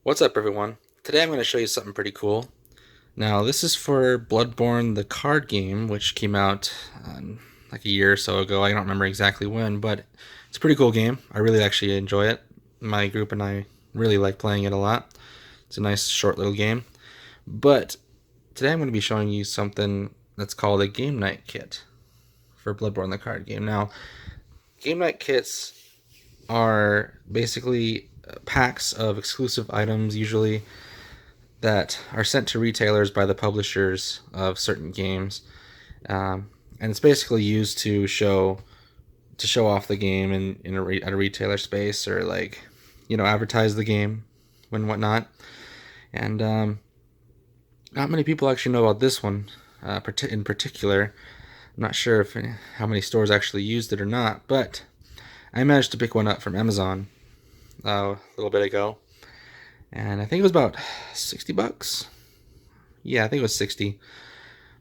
What's up, everyone? Today I'm going to show you something pretty cool. Now, this is for Bloodborne, the card game, which came out like a year or so ago. I don't remember exactly when, but it's a pretty cool game. I really actually enjoy it. My group and I really like playing it a lot. It's a nice, short little game. But today I'm going to be showing you something that's called a Game Night Kit for Bloodborne, the card game. Now, Game Night Kits are basically packs of exclusive items, usually that are sent to retailers by the publishers of certain games, and it's basically used to show off the game at a retailer space, or like, advertise the game and whatnot. And not many people actually know about this one in particular. I'm not sure if how many stores actually used it or not, but I managed to pick one up from Amazon a little bit ago, and I think it was about $60. Yeah, I think it was 60.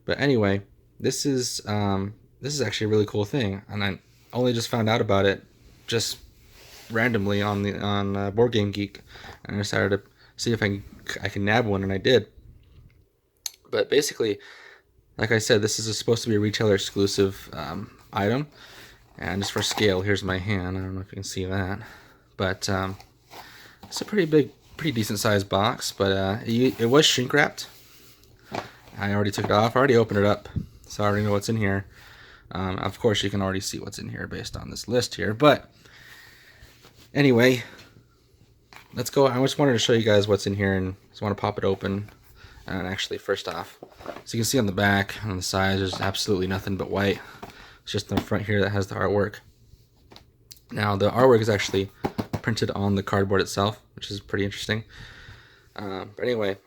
But anyway, this is actually a really cool thing, and I only just found out about it just randomly on Board Game Geek, and I decided to see if I can nab one, and I did. But basically, like I said, this is supposed to be a retailer exclusive item, and just for scale, here's my hand. I don't know if you can see that, but it's a pretty decent sized box. But it was shrink wrapped. I already took it off. I already opened it up, so I already know what's in here. Of course, you can already see what's in here based on this list here. But anyway, let's go. I just wanted to show you guys what's in here, and just want to pop it open. And actually, first off, so you can see on the back, on the sides, there's absolutely nothing but white. It's just the front here that has the artwork. Now, the artwork is actually printed on the cardboard itself, which is pretty interesting. But anyway,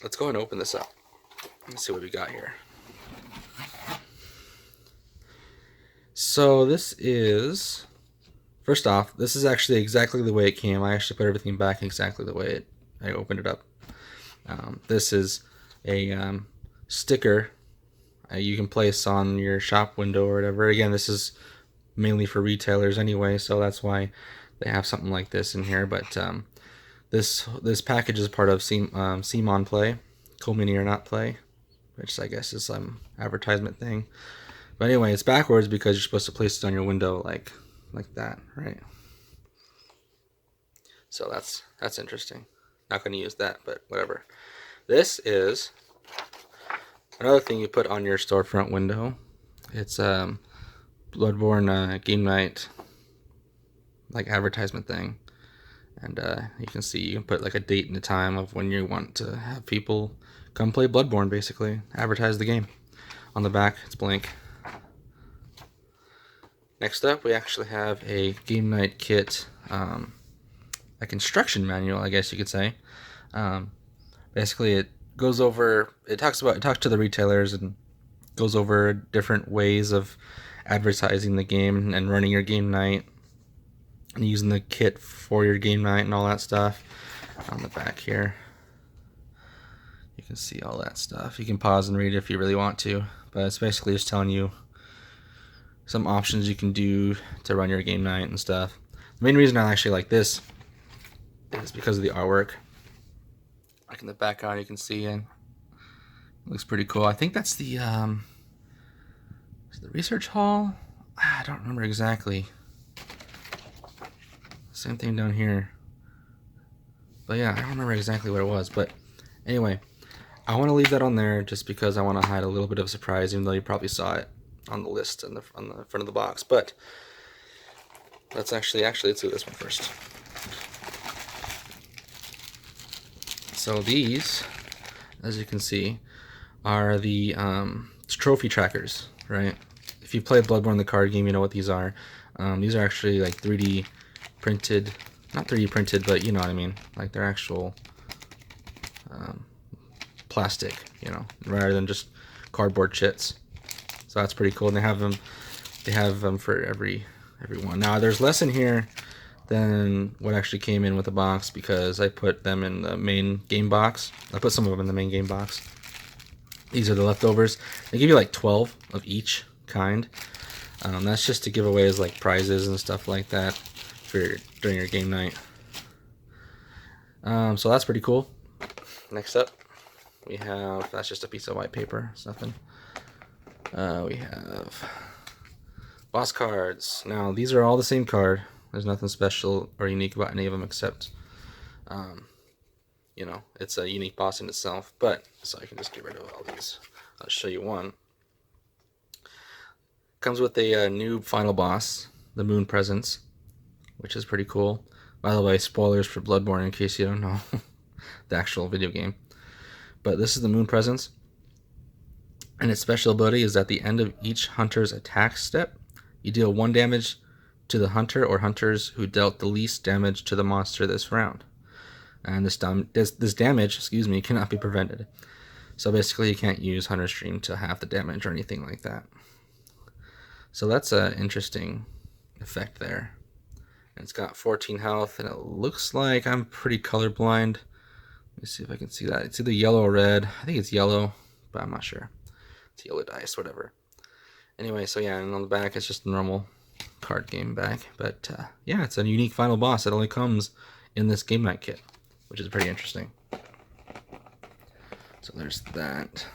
let's go and open this up. Let's see what we got here. So this is, first off, this is actually exactly the way it came. I actually put everything back exactly the way I opened it up. This is a sticker you can place on your shop window or whatever. Again, this is mainly for retailers anyway, so that's why they have something like this in here. But this package is part of Simon Play, Cool Mini or Not Play, which I guess is some advertisement thing. But anyway, it's backwards because you're supposed to place it on your window like that, right? So that's interesting. Not going to use that, but whatever. This is another thing you put on your storefront window. It's Bloodborne Game Night, like, advertisement thing. And you can see, you can put like a date and a time of when you want to have people come play Bloodborne, basically. Advertise the game. On the back, it's blank. Next up, we actually have a Game Night Kit, a construction manual, I guess you could say. Basically, it talks to the retailers and goes over different ways of advertising the game and running your game night and using the kit for your game night and all that stuff. On the back here, you can see all that stuff. You can pause and read it if you really want to, but it's basically just telling you some options you can do to run your game night and stuff. The main reason I actually like this is because of the artwork. Like in the background, you can see, and it looks pretty cool. I think that's the research hall. I don't remember exactly. Same thing down here. But yeah, I don't remember exactly what it was. But anyway, I want to leave that on there just because I want to hide a little bit of a surprise, even though you probably saw it on the list on the front of the box. But let's do this one first. So these, as you can see, are the trophy trackers, right? If you play Bloodborne the card game, you know what these are. These are actually like 3D printed, not 3D printed, but you know what I mean. Like they're actual plastic, rather than just cardboard chits. So that's pretty cool. And they have them for everyone. Now there's less in here than what actually came in with the box because I put them in the main game box. I put some of them in the main game box. These are the leftovers. They give you like 12 of each kind. That's just to give away as like prizes and stuff like that during your game night. So that's pretty cool. Next up, we have, that's just a piece of white paper. It's nothing. We have boss cards. Now, these are all the same card. There's nothing special or unique about any of them except, you know, it's a unique boss in itself. But, so I can just get rid of all these. I'll show you one. Comes with a new final boss, the Moon Presence, which is pretty cool. By the way, spoilers for Bloodborne in case you don't know the actual video game. But this is the Moon Presence. And its special ability is at the end of each hunter's attack step, you deal 1 damage to the hunter or hunters who dealt the least damage to the monster this round. And this damage, cannot be prevented. So basically you can't use Hunter Stream to half the damage or anything like that. So that's an interesting effect there. And it's got 14 health, and it looks like I'm pretty colorblind. Let me see if I can see that. It's either yellow or red. I think it's yellow, but I'm not sure. It's yellow dice, whatever. Anyway, so yeah, and on the back it's just a normal card game back. But yeah, it's a unique final boss that only comes in this Game Night Kit, which is pretty interesting. So there's that.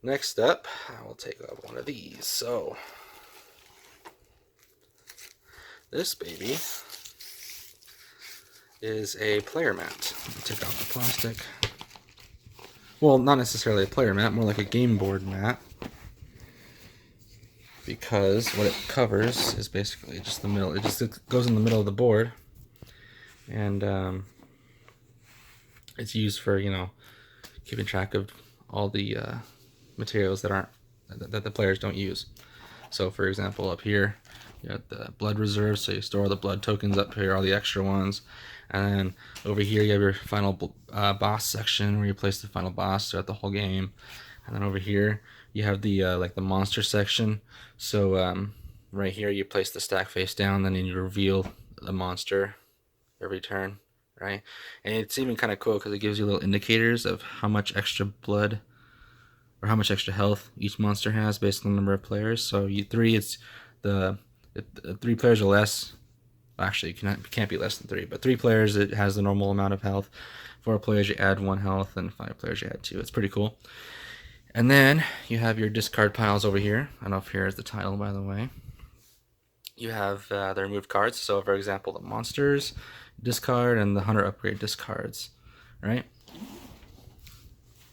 Next up, I will take out one of these. So this baby is a player mat. Let me take out the plastic. Well, not necessarily a player mat, more like a game board mat. Because what it covers is basically just the middle. It just goes in the middle of the board. And it's used for, you know, keeping track of all the materials that the players don't use. So for example, up here you have the blood reserve, so you store all the blood tokens up here, all the extra ones. And then over here you have your final boss section where you place the final boss throughout the whole game. And then over here you have the like the monster section. So right here you place the stack face down, then you reveal the monster every turn, right? And it's even kind of cool because it gives you little indicators of how much extra blood or how much extra health each monster has based on the number of players. So it's the 3 players or less. Actually, it can't be less than 3, but 3 players it has the normal amount of health. 4 players you add 1 health, and 5 players you add 2. It's pretty cool. And then you have your discard piles over here. And up here is the title, by the way. You have the removed cards. So for example, the monsters discard and the hunter upgrade discards, right?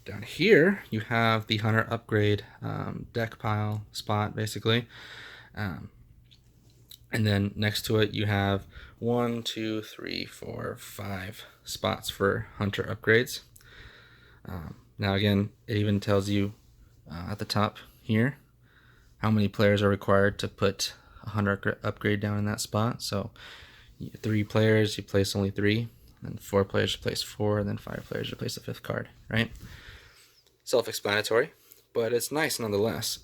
Down here you have the hunter upgrade deck pile spot, basically. And then next to it you have 1, 2, 3, 4, 5 spots for hunter upgrades. Now again, it even tells you at the top here how many players are required to put a hunter upgrade down in that spot. So 3 players, you place only 3, and 4 players, you place 4, and then 5 players, you place the 5th card, right? Self-explanatory, but it's nice nonetheless.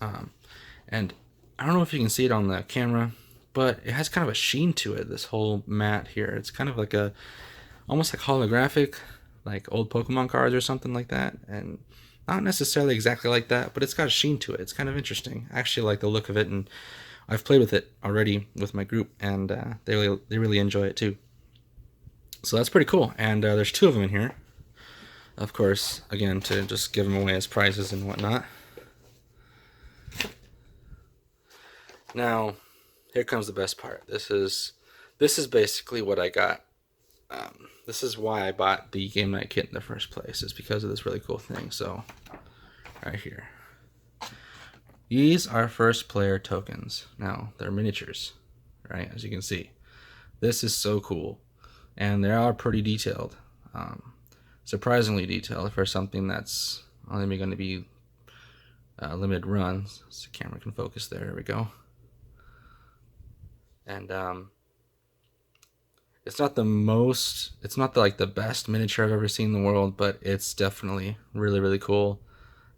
And I don't know if you can see it on the camera, but it has kind of a sheen to it, this whole mat here. It's kind of like almost like holographic, like old Pokemon cards or something like that. And not necessarily exactly like that, but it's got a sheen to it. It's kind of interesting. I actually like the look of it, and I've played with it already with my group, and they really enjoy it too. So that's pretty cool. And there's 2 of them in here. Of course, again, to just give them away as prizes and whatnot. Now, here comes the best part. This is basically what I got. This is why I bought the Game Night Kit in the first place, is because of this really cool thing. So, right here. These are first player tokens. Now, they're miniatures, right? As you can see. This is so cool. And they are pretty detailed. Surprisingly detailed for something that's only going to be limited runs. So the camera can focus there. There we go. And it's not the best miniature I've ever seen in the world, but it's definitely really, really cool.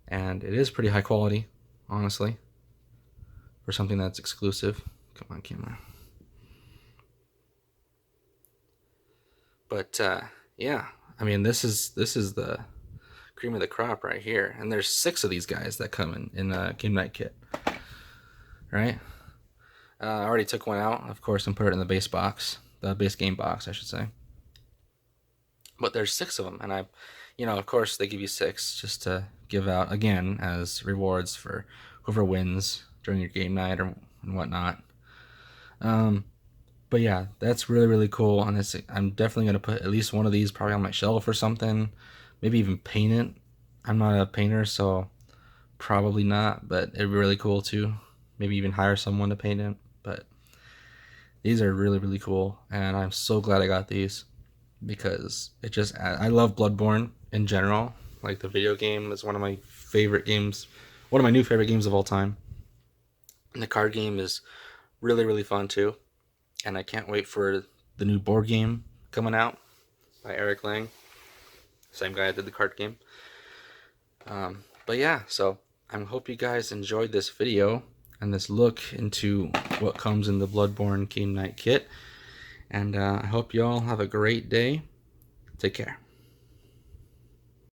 And it is pretty high quality, honestly, for something that's exclusive. Come on, camera. But yeah, I mean, this is the cream of the crop right here. And there's 6 of these guys that come in a Game Night Kit, right? I already took one out, of course, and put it in the base box, the base game box, I should say. but there's 6 of them, and of course they give you 6 just to give out again as rewards for whoever wins during your game night or and whatnot. Um, but yeah, that's really really cool, and I'm definitely gonna put at least one of these probably on my shelf or something, maybe even paint it. I'm not a painter, so probably not, but it'd be really cool too. Maybe even hire someone to paint it. But these are really really cool, and I'm so glad I got these because I love Bloodborne in general. Like the video game is one of my favorite games, one of my new favorite games of all time. And the card game is really really fun too. And I can't wait for the new board game coming out by Eric Lang, same guy that did the card game. But yeah, so I hope you guys enjoyed this video and this look into what comes in the Bloodborne Game Night Kit. And I hope you all have a great day. Take care.